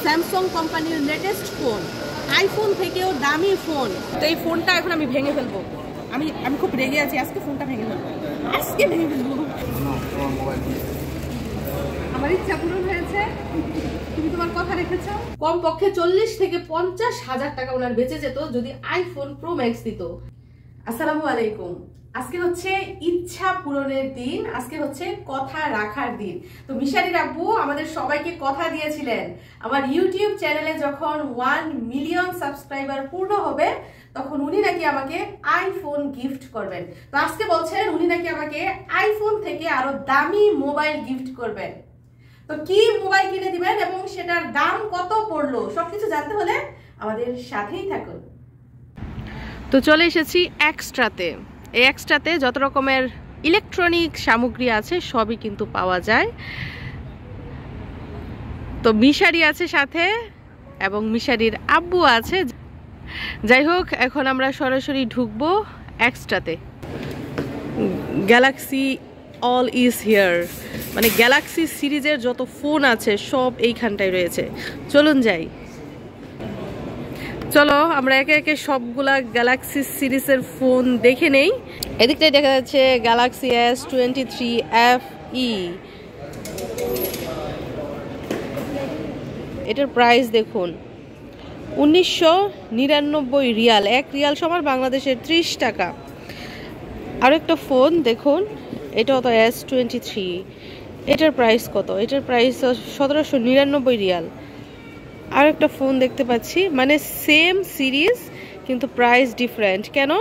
Samsung কোম্পানির latest phone, iPhone থেকেও দামি ফোন। তো এই ফোনটা এখন আমি ভেঙে ফেলবো। আমি খুব রেগে আছি, আজকে ফোনটা ভেঙে ফেলবো, আজকে ভেঙে ফেলবো। আমার ইচ্ছা পূরণ হয়েছে, তুমি তোমার কথা রেখেছো। কমপক্ষে 40 থেকে 50 হাজার টাকা ওনার বেঁচে যেত যদি আইফোন প্রো ম্যাক্স দিত। আসসালামু আলাইকুম। আজকে হচ্ছে ইচ্ছা পূরণের দিন, আজকে হচ্ছে কথা রাখার দিন। তো মিশারির আব্বু আমাদের সবাইকে কথা দিয়েছিলেন আমার ইউটিউব চ্যানেলে যখন 1 মিলিয়ন সাবস্ক্রাইবার পূর্ণ হবে তখন উনি নাকি আমাকে আইফোন গিফট করবেন। তো আজকে বলছেন উনি নাকি আমাকে আইফোন থেকে আরো দামি মোবাইল গিফট করবেন। তো কি মোবাইল কিনে দিবেন এবং সেটার দাম কত পড়লো সবকিছু জানতে হলে আমাদের সাথেই থাকুন। তো চলে এসেছি এক্সট্রাতে। এই এক্সট্রাতে যত রকমের ইলেকট্রনিক সামগ্রী আছে সবই কিন্তু পাওয়া যায়। তো মিশারি আছে সাথে এবং মিশারির আব্বু আছে। যাই হোক, এখন আমরা সরাসরি ঢুকবো এক্সট্রাতে। গ্যালাক্সি অল ইজ হিয়ার, মানে গ্যালাক্সি সিরিজের যত ফোন আছে সব এইখানটায় রয়েছে। চলুন যাই, চলো আমরা একে একে সবগুলা গ্যালাক্সি সিরিজের ফোন দেখে নেই। এদিকটাই দেখা যাচ্ছে গ্যালাক্সি S23 FE। এটার প্রাইস দেখুন 1999 রিয়াল। 1 রিয়াল সমান বাংলাদেশের 30 টাকা। আর একটা ফোন দেখুন, এটাও তো S23। এটার প্রাইস কত? এটার প্রাইস 1799 রিয়াল। আর একটা ফোন দেখতে পাচ্ছি, মানে সেম সিরিজ কিন্তু প্রাইস ডিফারেন্ট। কেন?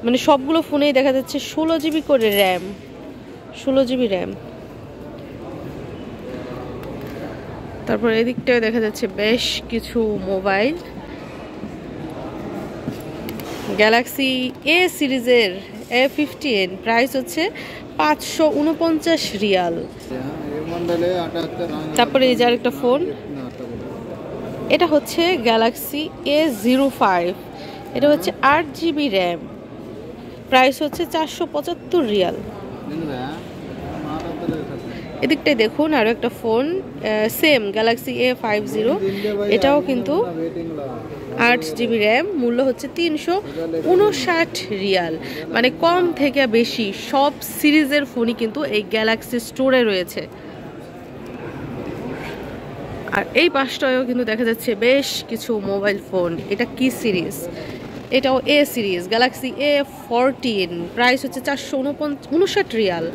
মানে সবগুলো ফোনেই দেখা যাচ্ছে 16 জিবি করে র্যাম, 16 জিবি র্যাম। তারপর এদিকটাও দেখা যাচ্ছে বেশ কিছু মোবাইল। গ্যালাক্সি এ সিরিজের A15 প্রাইস হচ্ছে 549 রিয়াল। তারপরে এই যে আরেকটা ফোন, এটা হচ্ছে গ্যালাক্সি A05। এটা হচ্ছে 8 জিবি র্যাম, প্রাইস হচ্ছে 475 রিয়াল। এদিকটাই দেখুন আরো একটা ফোন, সেম গ্যালাক্সি A50। এটাও কিন্তু 8 জিবি র্যাম, মূল্য হচ্ছে 359 রিয়াল। মানে কম থেকে বেশি সব সিরিজের ফোনই কিন্তু এই গ্যালাক্সি স্টোরে রয়েছে। আর এই পাশটায়ও কিন্তু দেখা যাচ্ছে বেশ কিছু মোবাইল ফোন। এটা কি সিরিজ? এটাও এ সিরিজ, গ্যালাক্সি A14। প্রাইস হচ্ছে 459 রিয়াল।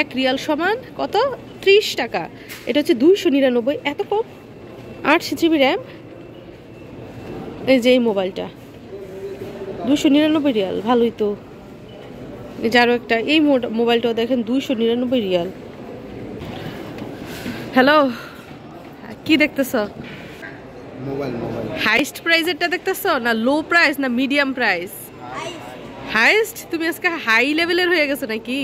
1 রিয়াল সমান কত? 30 টাকা। এটা হচ্ছে 299। এত কম? 8 জিবি র্যাম। এই যে এই মোবাইলটা 299 রিয়াল, ভালোই তো। এই যে আরো একটা, এই মোবাইলটাও দেখেন 299 রিয়াল। হ্যালো, কি দেখতেছ? মোবাইল। হাইস্ট প্রাইসেরটা দেখতেছ না লো প্রাইস না মিডিয়াম প্রাইস? হাইস্ট। তুমি আজকে হাই লেভেলের হয়ে গেছো নাকি?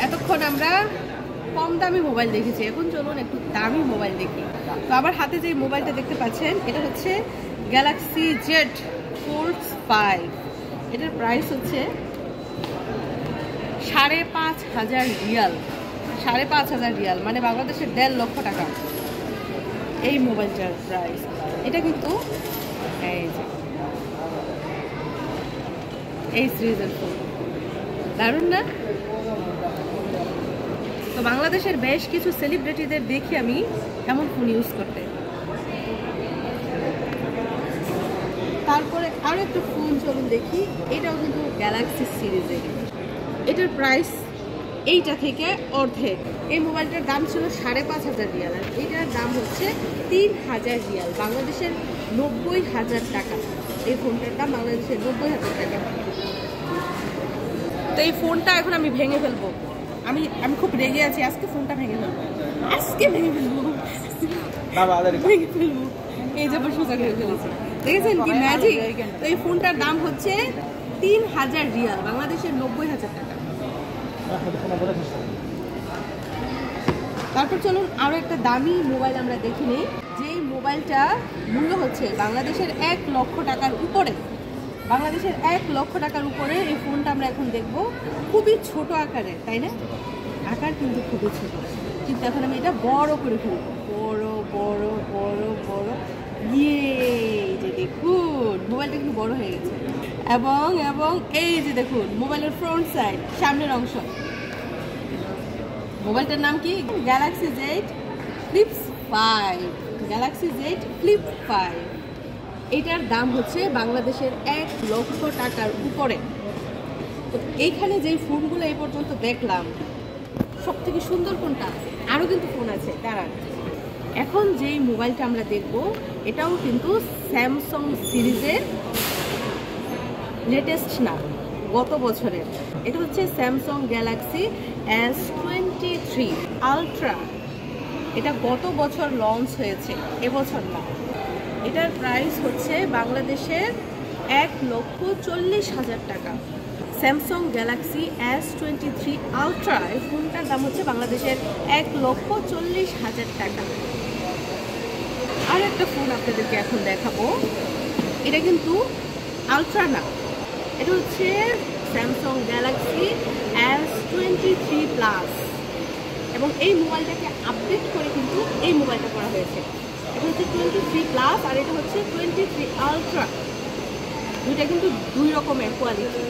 এতক্ষণ আমরা কম দামি মোবাইল দেখেছি, এখন চলুন একটু দামি মোবাইল দেখি। তো আমার হাতে যে মোবাইলটা দেখতে পাচ্ছেন এটা হচ্ছে গ্যালাক্সি Z Fold 5। এটার প্রাইস হচ্ছে 5,500 রিয়াল। 5,500 রিয়াল মানে বাংলাদেশের 1.5 লক্ষ টাকা এই মোবাইলটার প্রাইস। এটা কিন্তু এই সিরিজের ফোন, দারুণ না? তো বাংলাদেশের বেশ কিছু সেলিব্রিটিদের দেখি আমি এমন ফোন ইউজ করতে। তারপরে আরো একটা ফোন চলুন দেখি, এটাও কিন্তু গ্যালাক্সি সিরিজের। এটার প্রাইস এইটা থেকে অর্ধেক। এই মোবাইলটার দাম ছিল 5,500 রিয়াল, আর এটার দাম হচ্ছে 3,000 রিয়াল, বাংলাদেশের 90,000 টাকা। এই ফোনটার দাম বাংলাদেশের 90,000 টাকা। তো এই ফোনটা এখন আমি ভেঙে ফেলবো। আমি খুব রেগে আছি, আজকে ফোনটা ভেঙে ফেলবো, আজকে ভেঙে ফেলবো, ভেঙে ফেলবো। এই যে সোজা করে ফেলেছি, দেখেছেন কি ম্যাজিক? তো এই ফোনটার দাম হচ্ছে 3,000 রিয়াল, বাংলাদেশের 90,000 টাকা। তারপর চলুন আরো একটা দামি মোবাইল আমরা দেখে নিই। যেই মোবাইলটা মূল্য হচ্ছে বাংলাদেশের 1 লক্ষ টাকার উপরে। বাংলাদেশের 1 লক্ষ টাকার উপরে এই ফোনটা আমরা এখন দেখব। খুবই ছোট আকারের, তাই না? আকার কিন্তু খুবই ছোট, কিন্তু এখন আমি এটা বড় করে ফেলবো। বড় বড় বড় বড়, যে দেখুন মোবাইলটা কিন্তু বড় হয়ে গেছে। এবং এবং এই যে দেখুন মোবাইলের ফ্রন্ট সাইড, সামনের অংশ। মোবাইলটার নাম কি? Galaxy Z flip 5। Galaxy Z flip 5। এটার দাম হচ্ছে বাংলাদেশের 1 লক্ষ টাকার উপরে। তো এইখানে যেই ফোনগুলো এই পর্যন্ত দেখলাম, সব থেকে সুন্দর কোনটা? আরও কিন্তু ফোন আছে, দাঁড়ান। এখন যেই মোবাইলটা আমরা দেখব এটাও কিন্তু স্যামসাং সিরিজের লেটেস্ট না, গত বছরের। এটা হচ্ছে স্যামসাং গ্যালাক্সি S23 আলট্রা। এটা গত বছর লঞ্চ হয়েছে, এবছর না। এটার প্রাইস হচ্ছে বাংলাদেশের 1,40,000 টাকা। স্যামসাং গ্যালাক্সি S23 আলট্রা, এই ফোনটার দাম হচ্ছে বাংলাদেশের 1,40,000 টাকা। আর একটা ফোন আপনাদেরকে এখন দেখাবো। এটা কিন্তু আলট্রা না, এটা হচ্ছে স্যামসাং গ্যালাক্সি S23 প্লাস। এবং এই মোবাইলটাকে আপডেট করে কিন্তু এই মোবাইলটা করা হয়েছে। এটা হচ্ছে 23 প্লাস আর এটা হচ্ছে 23 আলট্রা। দুইটা কিন্তু দুই রকমের কোয়ালিটি।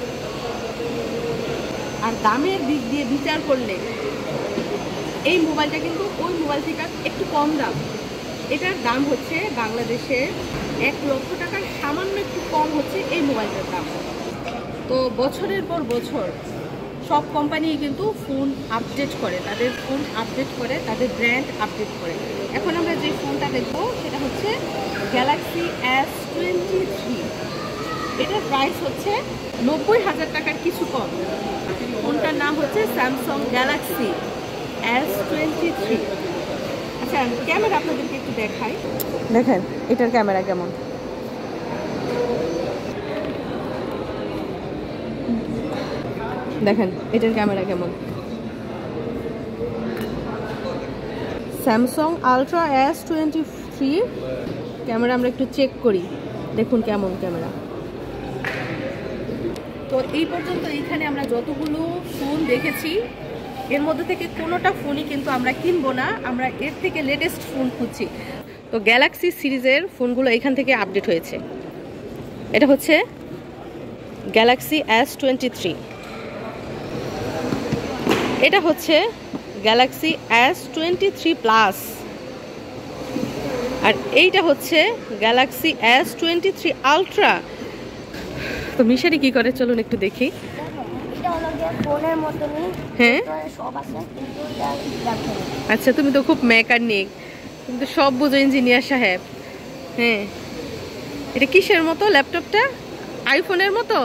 আর দামের দিক দিয়ে বিচার করলে এই মোবাইলটা কিন্তু ওই মোবাইল থেকে একটু কম দাম। এটার দাম হচ্ছে বাংলাদেশের 1 লক্ষ টাকার সামান্য একটু কম হচ্ছে এই মোবাইলটার দাম। তো বছরের পর বছর সব কোম্পানি কিন্তু ফোন আপডেট করে, তাদের ফোন আপডেট করে, তাদের ব্র্যান্ড আপডেট করে। এখন আমরা যে ফোনটা দেখবো সেটা হচ্ছে গ্যালাক্সি S23। এটার প্রাইস হচ্ছে 90,000 টাকার কিছু কম। ফোনটার নাম হচ্ছে স্যামসাং গ্যালাক্সি S23। আচ্ছা, ক্যামেরা আপনাদেরকে একটু দেখাই। দেখেন এটার ক্যামেরা কেমন। দেখেন এটার ক্যামেরা কেমন। স্যামসাং আলট্রা S23 ক্যামেরা আমরা একটু চেক করি, দেখুন কেমন ক্যামেরা। তো এই পর্যন্ত এইখানে আমরা যতগুলো ফোন দেখেছি এর মধ্যে থেকে কোনোটা ফোনই কিন্তু আমরা কিনবো না, আমরা এর থেকে লেটেস্ট ফোন খুঁজছি। তো গ্যালাক্সি সিরিজের ফোনগুলো এখান থেকে আপডেট হয়েছে। এটা হচ্ছে গ্যালাক্সি S23, এটা হচ্ছে গ্যালাক্সি S23 প্লাস, আর এইটা হচ্ছে গ্যালাক্সি S23 আলট্রা। তো মিশারি কি করে চলুন একটু দেখি। হ্যাঁ আচ্ছা, তুমি তো খুব মেকানিক, তুমি তো সব বুঝো ইঞ্জিনিয়ার সাহেব। হ্যাঁ, এটা কিসের মতো? ল্যাপটপটা আইফোনের মতো?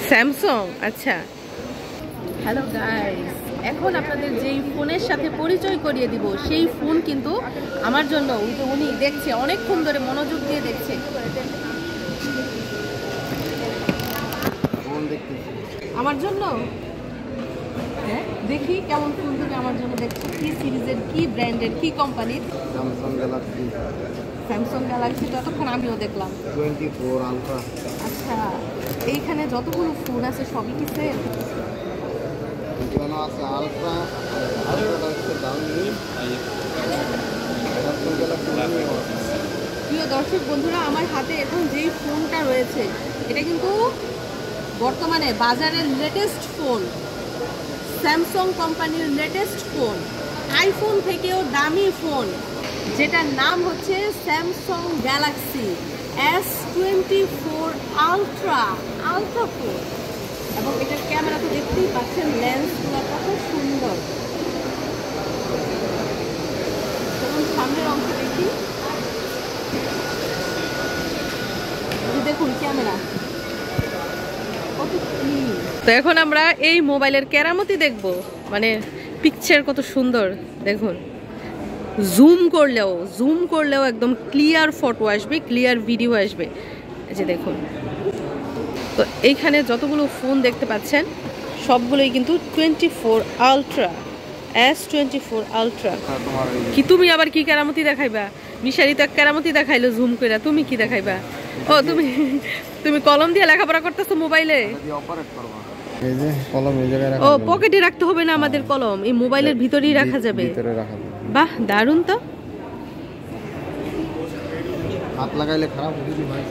স্যামসাং। আচ্ছা, হ্যালো গাইস, এখন আপনাদের যেই ফোনের সাথে পরিচয় করিয়ে দিব সেই ফোন কিন্তু আমার জন্য উনি দেখছে, অনেকক্ষণ ধরে মনোযোগ দিয়ে দেখছে। আমার জন্য হ্যাঁ, দেখি কেমন ফোন তুমি আমার জন্য দেখছো। কি সিরিজের, কি ব্র্যান্ডের, কি কোম্পানির? Samsung Galaxy. স্যামসাং গ্যালাক্সি ততক্ষণ আমিও দেখলাম। 24 আলট্রা। আচ্ছা, এইখানে যতগুলো ফোন আছে সবই কি সেম? এখানে আছে আলট্রা, আলট্রাটা হচ্ছে দামি। Samsung Galaxy. প্রিয় দর্শক বন্ধুরা, আমার হাতে এখন যেই ফোনটা রয়েছে এটা কিন্তু বর্তমানে বাজারের লেটেস্ট ফোন, স্যামসাং কোম্পানির লেটেস্ট ফোন, আইফোন থেকেও দামি ফোন, যেটার নাম হচ্ছে Samsung Galaxy S24 ultra phone. এবং এটার ক্যামেরা তো দেখতেই পাচ্ছেন, লেন্সগুলো কত সুন্দর। তখন সামনের অংশ দেখি, দেখুন ক্যামেরা কত ক্লিন। তো এখন আমরা এই মোবাইলের কেরামতি দেখব, মানে পিকচার কত সুন্দর দেখুন। জুম করলেও একদম ক্লিয়ার ফটো আসবে, ক্লিয়ার ভিডিও আসবে। এই যে দেখুন। তো এইখানে যতগুলো ফোন দেখতে পাচ্ছেন সবগুলোই কিন্তু 24 আলট্রা, S24 আলট্রা। কি তুমি আবার কি কেরামতি দেখাইবা? মিশারি তো কেরামতি দেখাইলো জুম করে, তুমি কি দেখাইবা? ও তুমি তুমি কলম দিয়ে লেখাপড়া করতেছো মোবাইলে? অপারেট করব। এই যে কলম এই জায়গায় রাখা। ও পকেটে রাখতে হবে না আমাদের কলম, এই মোবাইলের ভিতরেই রাখা যাবে। ভিতরে রাখা যাবে। বাহ, দারুণ তো। হাত লাগাইলে খারাপ হবে কি ভাই?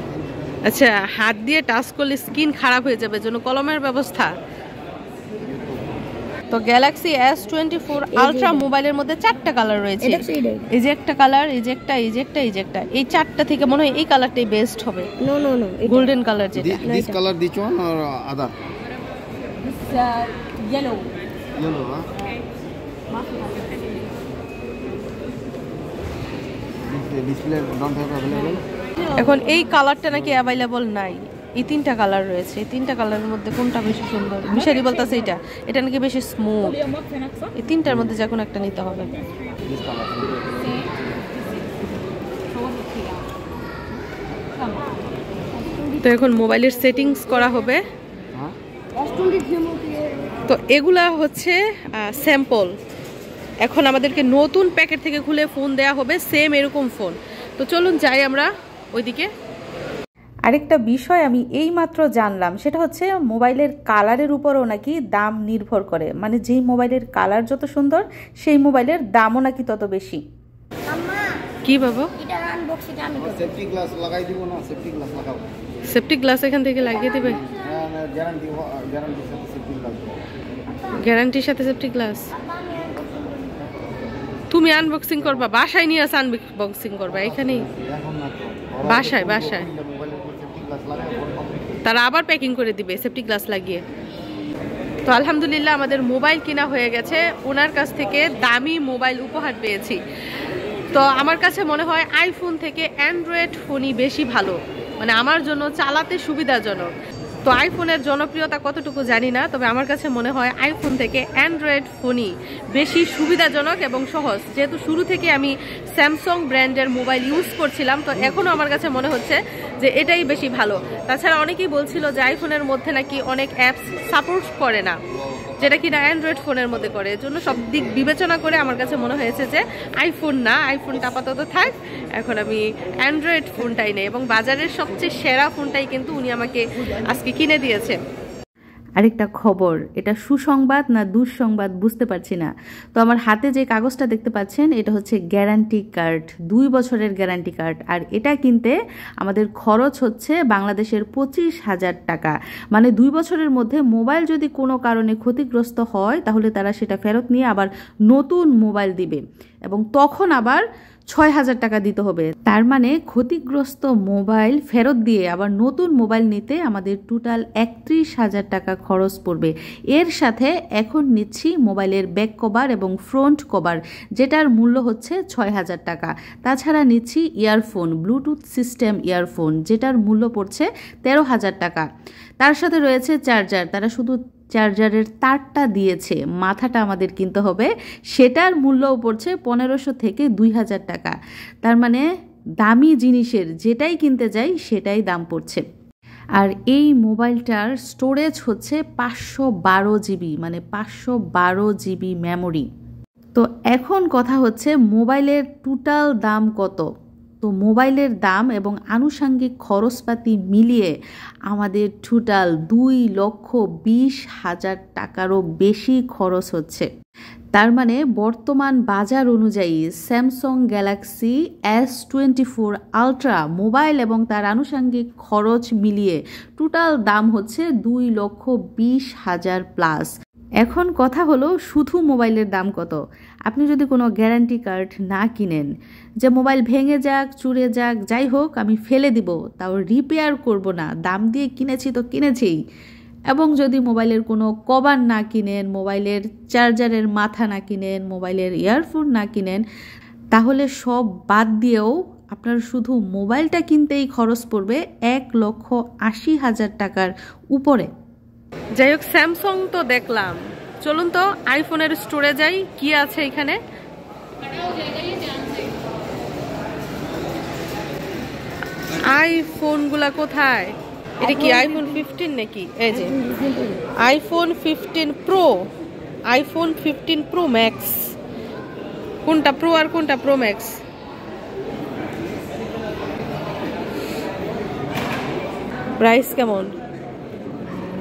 আচ্ছা, হাত দিয়ে টাচ করলে স্কিন খারাপ হয়ে যাবে, জন্য কলমের ব্যবস্থা। তো গ্যালাক্সি S24 আলট্রা মোবাইলের মধ্যে 4টা কালার রয়েছে। এই যে একটা কালার, এই যে একটা, এই যে একটা, এই যে একটা। এই 4টা থেকে মনে হয় এই কালারটাই বেস্ট হবে। No, গোল্ডেন কালার যেটা। This color this one or other? This yellow. Yellow, huh? This display don't have available? এখন এই কালারটা নাকি অ্যাভেলেবল নাই। এই 3টা কালার রয়েছে, এই 3টা কালারের মধ্যে কোনটা বেশি সুন্দর? মিশারি বলতাছে এটা নাকি বেশি স্মুথ। এই 3টার মধ্যে যে কোনো একটা নিতে হবে। This color. তো এখন মোবাইলের সেটিংস করা হবে। হ্যাঁ। তো এগুলা হচ্ছে স্যাম্পল। এখন আমাদেরকে নতুন প্যাকেট থেকে খুলে ফোন দেয়া হবে, সেম এরকম ফোন। তো চলুন যাই আমরা ওইদিকে। আরেকটা বিষয় আমি এইমাত্র জানলাম, সেটা হচ্ছে মোবাইলের কালারের উপরও নাকি দাম নির্ভর করে। মানে যেই মোবাইলের কালার যত সুন্দর, সেই মোবাইলের দামও নাকি তত বেশি। কি বাবা? এটা আনবক্স, এটা আমি করব। সেফটি গ্লাস লাগাই দিব না? সেফটি গ্লাস লাগাও। সেফটি গ্লাস এখান থেকে লাগিয়ে দিবে? গ্যারান্টি সাথে সেফটি গ্লাস। গ্যারান্টির সাথে সেফটি গ্লাস? তুমি আনবক্সিং করবা? বাসায় নিয়ে আসা আনবক্সিং করবা এখানেই? এখন না তো। বাসায় মোবাইলের উপর সেফটি গ্লাস লাগাই তারা আবার প্যাকিং করে দিবে সেফটি গ্লাস লাগিয়ে। তো আলহামদুলিল্লাহ আমাদের মোবাইল কেনা হয়ে গেছে, ওনার কাছ থেকে দামি মোবাইল উপহার পেয়েছি। তো আমার কাছে মনে হয় আইফোন থেকে অ্যান্ড্রয়েড ফোনই বেশি ভালো, মানে আমার জন্য চালাতে সুবিধাজনক। তো আইফোনের জনপ্রিয়তা কতটুকু জানি না, তবে আমার কাছে মনে হয় আইফোন থেকে অ্যান্ড্রয়েড ফোনই বেশি সুবিধাজনক এবং সহজ। যেহেতু শুরু থেকে আমি স্যামসাং ব্র্যান্ডের মোবাইল ইউজ করছিলাম, তো এখনও আমার কাছে মনে হচ্ছে যে এটাই বেশি ভালো। তাছাড়া অনেকেই বলছিল যে আইফোনের মধ্যে নাকি অনেক অ্যাপস সাপোর্ট করে না, যেটা কিনা অ্যান্ড্রয়েড ফোনের মধ্যে করে। এর জন্য সব দিক বিবেচনা করে আমার কাছে মনে হয়েছে যে আইফোন না, আইফোনটা আপাতত থাক, এখন আমি অ্যান্ড্রয়েড ফোনটাই নেই। এবং বাজারের সবচেয়ে সেরা ফোনটাই কিন্তু উনি আমাকে আজকে কিনে দিয়েছে। আরেকটা খবর, এটা সুসংবাদ না দুঃসংবাদ বুঝতে পারছি না। তো আমার হাতে যে কাগজটা দেখতে পাচ্ছেন, এটা হচ্ছে গ্যারান্টি কার্ড, 2 বছরের গ্যারান্টি কার্ড। আর এটা কিনতে আমাদের খরচ হচ্ছে বাংলাদেশের 25,000 টাকা। মানে 2 বছরের মধ্যে মোবাইল যদি কোনো কারণে ক্ষতিগ্রস্ত হয়, তাহলে তারা সেটা ফেরত নিয়ে আবার নতুন মোবাইল দিবে, এবং তখন আবার 6,000 টাকা দিতে হবে। তার মানে ক্ষতিগ্রস্ত মোবাইল ফেরত দিয়ে আবার নতুন মোবাইল নিতে আমাদের টোটাল 31,000 টাকা খরচ পড়বে। এর সাথে এখন নিচ্ছি মোবাইলের ব্যাক কভার এবং ফ্রন্ট কভার, যেটার মূল্য হচ্ছে 6,000 টাকা। তাছাড়া নিচ্ছি ইয়ারফোন, ব্লুটুথ সিস্টেম ইয়ারফোন, যেটার মূল্য পড়ছে 13,000 টাকা। তার সাথে রয়েছে চার্জার, তারা শুধু চার্জারের তারটা দিয়েছে, মাথাটা আমাদের কিনতে হবে, সেটার মূল্যও পড়ছে 1,500 থেকে 2,000 টাকা। তার মানে দামি জিনিসের যেটাই কিনতে যাই সেটাই দাম পড়ছে। আর এই মোবাইলটার স্টোরেজ হচ্ছে 512 জিবি, মানে 512 জিবি মেমোরি। তো এখন কথা হচ্ছে মোবাইলের টোটাল দাম কত? তো মোবাইলের দাম এবং আনুষঙ্গিক খরচপাতি মিলিয়ে আমাদের টোটাল 2,20,000 টাকারও বেশি খরচ হচ্ছে। তার মানে বর্তমান বাজার অনুযায়ী Samsung Galaxy S24 ultra mobile এবং তার আনুষঙ্গিক খরচ মিলিয়ে টোটাল দাম হচ্ছে 2,20,000 প্লাস। এখন কথা হলো শুধু মোবাইলের দাম কত। আপনি যদি কোনো গ্যারান্টি কার্ড না কিনেন, যে মোবাইল ভেঙে যাক, চুরে যাক, যাই হোক আমি ফেলে দিব, তাও রিপেয়ার করব না, দাম দিয়ে কিনেছি তো কিনেছেই, এবং যদি মোবাইলের কোনো কভার না কিনেন, মোবাইলের চার্জারের মাথা না কিনেন, মোবাইলের ইয়ারফোন না কিনেন, তাহলে সব বাদ দিয়েও আপনার শুধু মোবাইলটা কিনতেই খরচ পড়বে 1,80,000 টাকার উপরে। যাই হোক, স্যামসাং তো দেখলাম, চলুন তো আইফোনের স্টোরে যাই, কি আছে এখানে। আইফোনগুলা কোথায়? এটা কি আইফোন 15 নাকি? এই যে iPhone 15 pro, iPhone 15 pro max. কোনটা প্রো আর কোনটা প্রো ম্যাক্স? প্রাইস কেমন?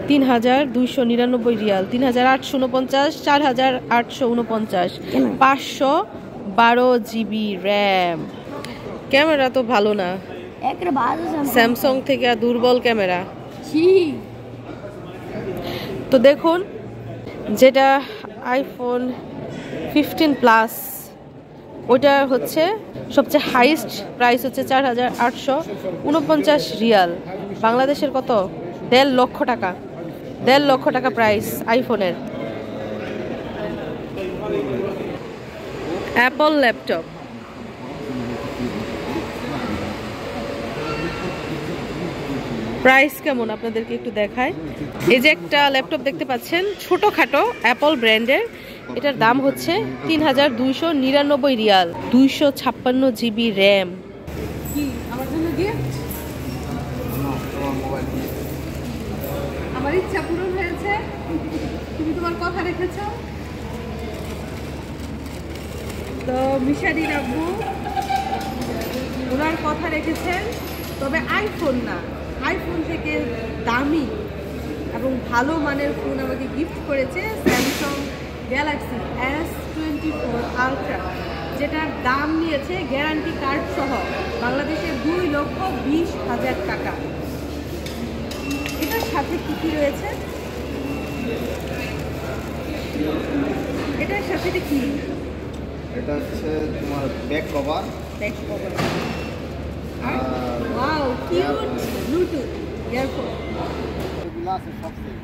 ৩,২৯৯ রিয়াল, ৩,৮৪৯, ৪,৮৪৯, 512 জিবি র্যাম। ক্যামেরা তো ভালো না, স্যামসাং থেকে আর দুর্বল ক্যামেরা। তো দেখুন, যেটা আইফোন 15 প্লাস ওইটা হচ্ছে সবচেয়ে হাইস্ট প্রাইস হচ্ছে 4,849 রিয়াল, বাংলাদেশের কত? 1.5 লক্ষ টাকা। 1.5 লক্ষ টাকা প্রাইস আইফোনের। অ্যাপল ল্যাপটপ প্রাইস কেমন আপনাদেরকে একটু দেখায়। এই যে একটা ল্যাপটপ দেখতে পাচ্ছেন, ছোটখাটো অ্যাপল ব্র্যান্ডের, এটার দাম হচ্ছে ৩,২৯৯ রিয়াল, 256 জিবি র্যাম। কি আমার জন্য গিফট? আমার ইচ্ছা পূরণ হয়েছে, তুমি তোমার কথা রেখেছ। তো মিশারির আব্বু ওনার কথা রেখেছেন, তবে আইফোন না, আইফোন থেকে দামি এবং ভালো মানের ফোন আমাকে গিফট করেছে স্যামসাং গ্যালাক্সি S24 আলট্রা, যেটার দাম নিয়েছে গ্যারান্টি কার্ড সহ বাংলাদেশের 2,20,000 টাকা। এটার সাথে কি কি রয়েছে? এটার সাথে কি? এটা হচ্ছে তোমার back cover. Back cover. Wow, cute Bluetooth earphone. এগুলো আছে সবচেয়ে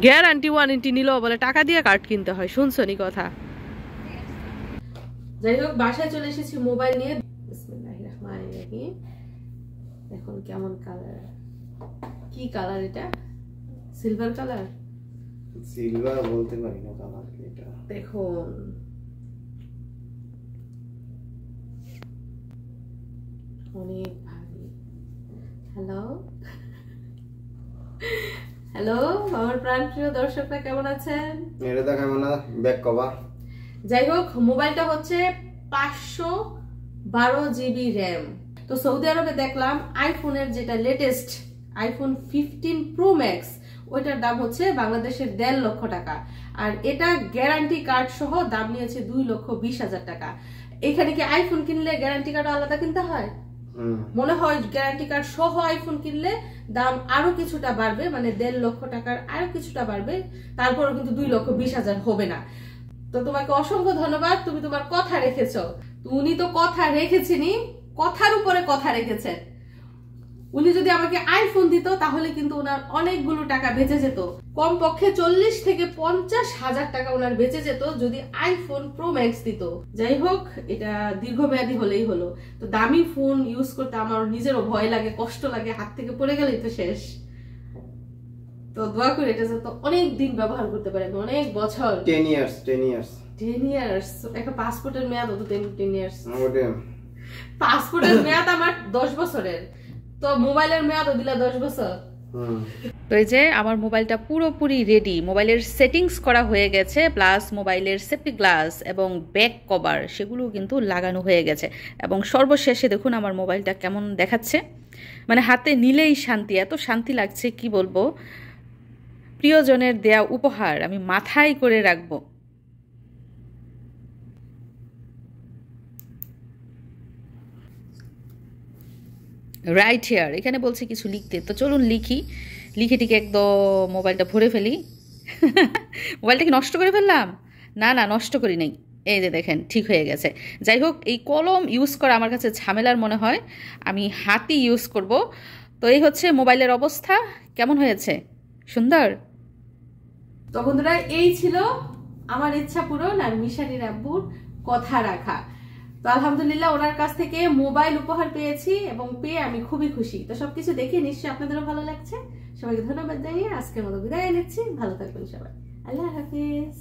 গ্যারান্টি ওয়ারেন্টি নিলেও বলে টাকা দিয়ে কার্ড কিনতে হয়, শুনছনি কথা। যাই হোক, বাসায় চলে এসেছি মোবাইল নিয়ে। বিসমিল্লাহির রহমানির রহিম। এখন কেমন কালার, কি কালার এটা? Silver colour? সিলভার বলতে পারি না কালার এটা। দেখুন, অনেক ভারী। হ্যালো হ্যালো আমার প্রাণপ্রিয় দর্শকরা, কেমন আছেন? এটা দেখাবো না, ব্যাক কভার। যাই হোক, মোবাইলটা হচ্ছে 512 জিবি র্যাম। তো সৌদি আরবে দেখলাম আইফোনের যেটা লেটেস্ট আইফোন 15 প্রো ম্যাক্স, ওইটার দাম হচ্ছে বাংলাদেশের 1.5 লক্ষ টাকা, আর এটা গ্যারান্টি কার্ড সহ দাম নিয়েছে 2,20,000 টাকা। এখানে কি আইফোন কিনলে গ্যারান্টি কার্ড আলাদা কিনতে হয়? মনে হয় গ্যারান্টি কার্ড সহ আইফোন কিনলে দাম আরো কিছুটা বাড়বে, মানে 1.5 লক্ষ টাকার আরো কিছুটা বাড়বে, তারপরও কিন্তু 2,20,000 হবে না। তো তোমাকে অসংখ্য ধন্যবাদ, তুমি তোমার কথা রেখেছো। উনি তো কথা রেখেছেনি, কথার উপরে কথা রেখেছেন। উনি যদি আমাকে আইফোন দিত তাহলে কিন্তু ওনার অনেকগুলো টাকা বেঁচে যেত, কমপক্ষে 40 থেকে 50,000 টাকা ওনার বেঁচে যেত যদি আইফোন প্রো ম্যাক্স দিত। যাই হোক, এটা দীর্ঘমেয়াদী হলেই হলো। তো দামি ফোন ইউজ করতে আমার নিজেরও ভয় লাগে, কষ্ট লাগে, হাত থেকে পড়ে গেলেই তো শেষ। তো দোয়া করে এটা যাতে অনেক দিন ব্যবহার করতে পারে, অনেক বছর। 10 ইয়ার্স। একটা পাসপোর্টের মেয়াদ হতো 10 ইয়ার্স। পাসপোর্টের মেয়াদ আমার 10 বছরের, তো মোবাইলের মেয়াদও দিলা 10 বছর। তো এই যে আমার মোবাইলটা পুরোপুরি রেডি, মোবাইলের সেটিংস করা হয়ে গেছে, প্লাস মোবাইলের সেফটি গ্লাস এবং ব্যাক কভার সেগুলো কিন্তু লাগানো হয়ে গেছে। এবং সর্বশেষে দেখুন আমার মোবাইলটা কেমন দেখাচ্ছে, মানে হাতে নিলেই শান্তি, এত শান্তি লাগছে কি বলবো। প্রিয়জনের দেয়া উপহার আমি মাথায় করে রাখবো। রাইট হিয়ার, এখানে বলছে কিছু লিখতে, তো চলুন লিখি। লিখে টিকে একদম মোবাইলটা ভরে ফেলি। মোবাইলটা কি নষ্ট করে ফেললাম? না না, নষ্ট করি নাই, এই যে দেখেন ঠিক হয়ে গেছে। যাই হোক, এই কলম ইউজ করা আমার কাছে ঝামেলার মনে হয়, আমি হাতই ইউজ করব। তো এই হচ্ছে মোবাইলের অবস্থা, কেমন হয়েছে? সুন্দর। তো বন্ধুরা, এই ছিল আমার ইচ্ছা পূরণ আর মিশারির আব্বুর কথা রাখা। তো আলহামদুলিল্লাহ ওনার কাছ থেকে মোবাইল উপহার পেয়েছি এবং পেয়ে আমি খুবই খুশি। তো সবকিছু দেখে নিশ্চয়ই আপনাদেরও ভালো লাগছে। সবাইকে ধন্যবাদ জানিয়ে আজকের মতো বিদায় নিচ্ছি। ভালো থাকবেন সবাই, আল্লাহ হাফিজ।